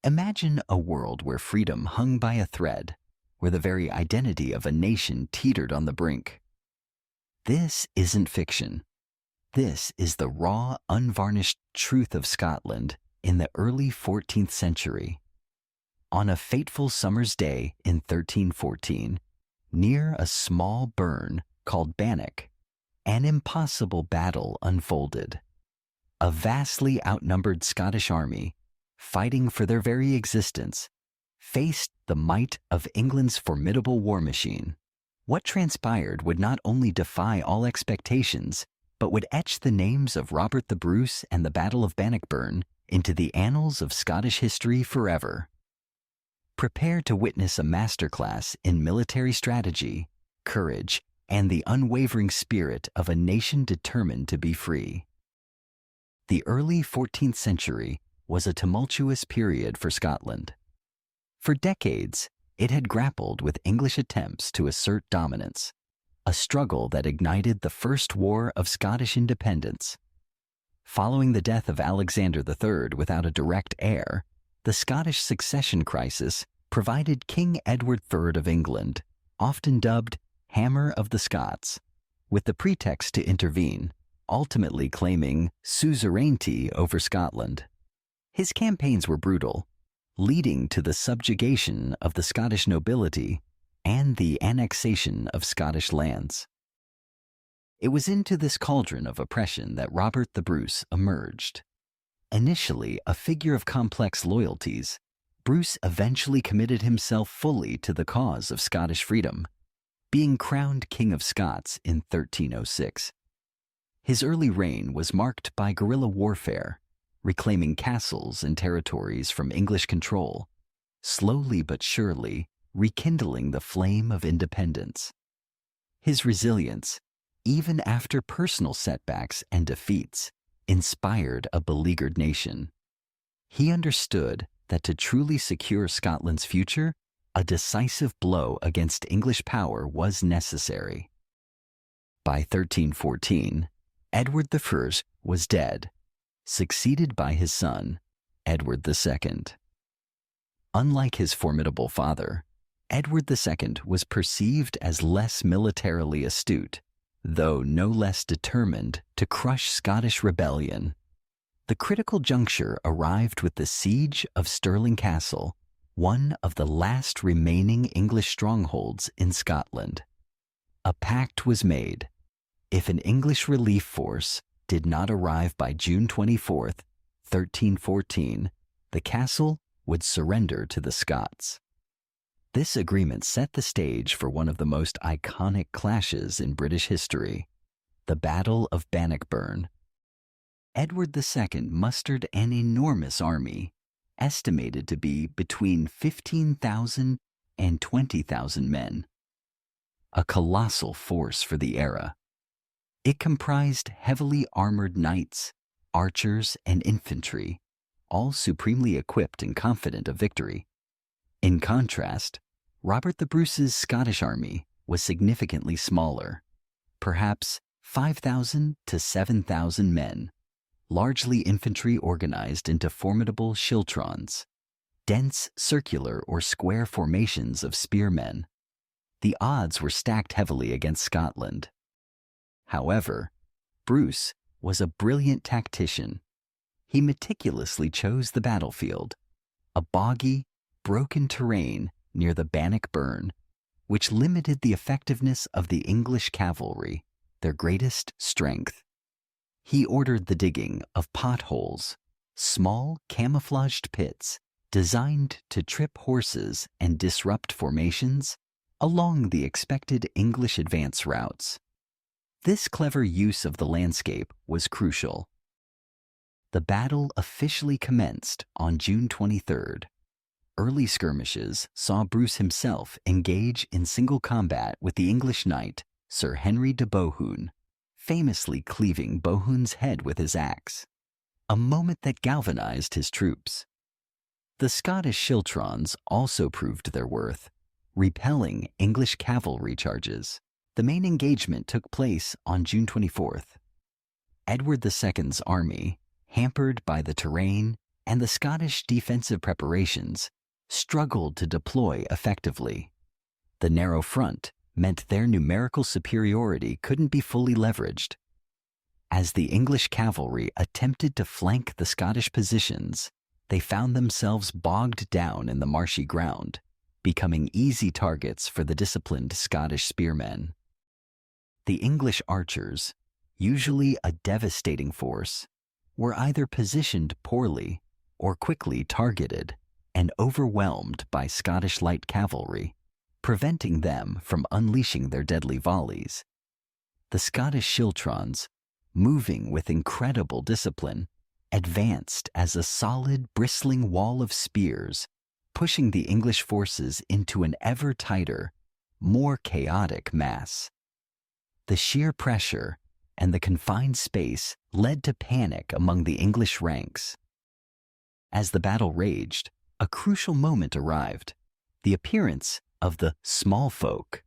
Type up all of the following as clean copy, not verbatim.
Imagine a world where freedom hung by a thread, where the very identity of a nation teetered on the brink. This isn't fiction. This is the raw, unvarnished truth of Scotland in the early 14th century. On a fateful summer's day in 1314, near a small burn called Bannock, an impossible battle unfolded. A vastly outnumbered Scottish army, fighting for their very existence, faced the might of England's formidable war machine. What transpired would not only defy all expectations, but would etch the names of Robert the Bruce and the Battle of Bannockburn into the annals of Scottish history forever. Prepare to witness a masterclass in military strategy, courage, and the unwavering spirit of a nation determined to be free. The early 14th century was a tumultuous period for Scotland. For decades, it had grappled with English attempts to assert dominance, a struggle that ignited the First War of Scottish Independence. Following the death of Alexander III without a direct heir, the Scottish succession crisis provided King Edward III of England, often dubbed Hammer of the Scots, with the pretext to intervene, ultimately claiming suzerainty over Scotland. His campaigns were brutal, leading to the subjugation of the Scottish nobility and the annexation of Scottish lands. It was into this cauldron of oppression that Robert the Bruce emerged. Initially a figure of complex loyalties, Bruce eventually committed himself fully to the cause of Scottish freedom, being crowned King of Scots in 1306. His early reign was marked by guerrilla warfare, reclaiming castles and territories from English control, slowly but surely rekindling the flame of independence. His resilience, even after personal setbacks and defeats, inspired a beleaguered nation. He understood that to truly secure Scotland's future, a decisive blow against English power was necessary. By 1314, Edward I was dead, succeeded by his son, Edward II. Unlike his formidable father, Edward II was perceived as less militarily astute, though no less determined to crush Scottish rebellion. The critical juncture arrived with the siege of Stirling Castle, one of the last remaining English strongholds in Scotland. A pact was made. If an English relief force did not arrive by June 24, 1314, the castle would surrender to the Scots. This agreement set the stage for one of the most iconic clashes in British history, the Battle of Bannockburn. Edward II mustered an enormous army, estimated to be between 15,000 and 20,000 men. A colossal force for the era. It comprised heavily armored knights, archers, and infantry, all supremely equipped and confident of victory. In contrast, Robert the Bruce's Scottish army was significantly smaller, perhaps 5,000 to 7,000 men, largely infantry organized into formidable schiltrons, dense circular or square formations of spearmen. The odds were stacked heavily against Scotland. However, Bruce was a brilliant tactician. He meticulously chose the battlefield, a boggy, broken terrain near the Bannockburn, which limited the effectiveness of the English cavalry, their greatest strength. He ordered the digging of potholes, small camouflaged pits designed to trip horses and disrupt formations along the expected English advance routes. This clever use of the landscape was crucial. The battle officially commenced on June 23rd. Early skirmishes saw Bruce himself engage in single combat with the English knight Sir Henry de Bohun, famously cleaving Bohun's head with his axe, a moment that galvanized his troops. The Scottish schiltrons also proved their worth, repelling English cavalry charges. The main engagement took place on June 24th. Edward II's army, hampered by the terrain and the Scottish defensive preparations struggled to deploy effectively. The narrow front meant their numerical superiority couldn't be fully leveraged. As the English cavalry attempted to flank the Scottish positions, they found themselves bogged down in the marshy ground, becoming easy targets for the disciplined Scottish spearmen. The English archers, usually a devastating force, were either positioned poorly or quickly targeted and overwhelmed by Scottish light cavalry, preventing them from unleashing their deadly volleys. The Scottish schiltrons, moving with incredible discipline, advanced as a solid, bristling wall of spears, pushing the English forces into an ever tighter, more chaotic mass. The sheer pressure and the confined space led to panic among the English ranks. As the battle raged, a crucial moment arrived: the appearance of the small folk,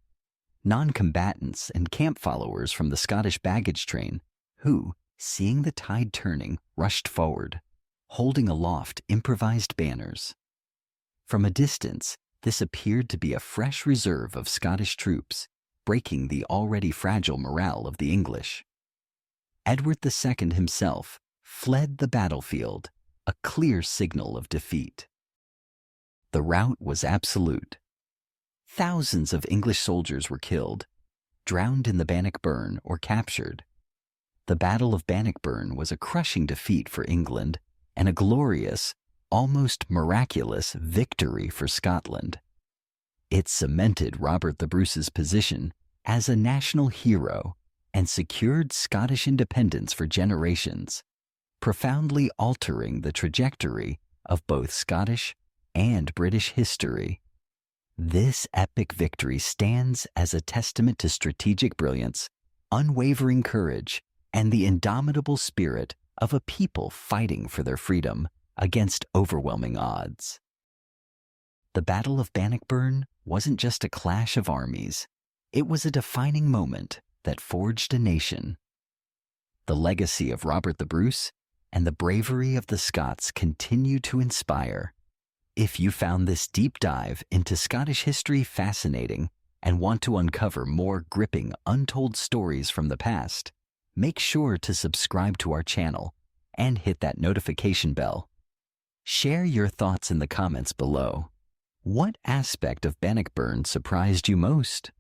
non-combatants and camp followers from the Scottish baggage train, who, seeing the tide turning, rushed forward, holding aloft improvised banners. From a distance, this appeared to be a fresh reserve of Scottish troops, breaking the already fragile morale of the English. Edward II himself fled the battlefield, a clear signal of defeat. The rout was absolute. Thousands of English soldiers were killed, drowned in the Bannockburn, or captured. The Battle of Bannockburn was a crushing defeat for England and a glorious, almost miraculous victory for Scotland. It cemented Robert the Bruce's position as a national hero and secured Scottish independence for generations, profoundly altering the trajectory of both Scottish and British history. This epic victory stands as a testament to strategic brilliance, unwavering courage, and the indomitable spirit of a people fighting for their freedom against overwhelming odds. The Battle of Bannockburn wasn't just a clash of armies. It was a defining moment that forged a nation. The legacy of Robert the Bruce and the bravery of the Scots continue to inspire. If you found this deep dive into Scottish history fascinating and want to uncover more gripping, untold stories from the past, make sure to subscribe to our channel and hit that notification bell. Share your thoughts in the comments below. What aspect of Bannockburn surprised you most?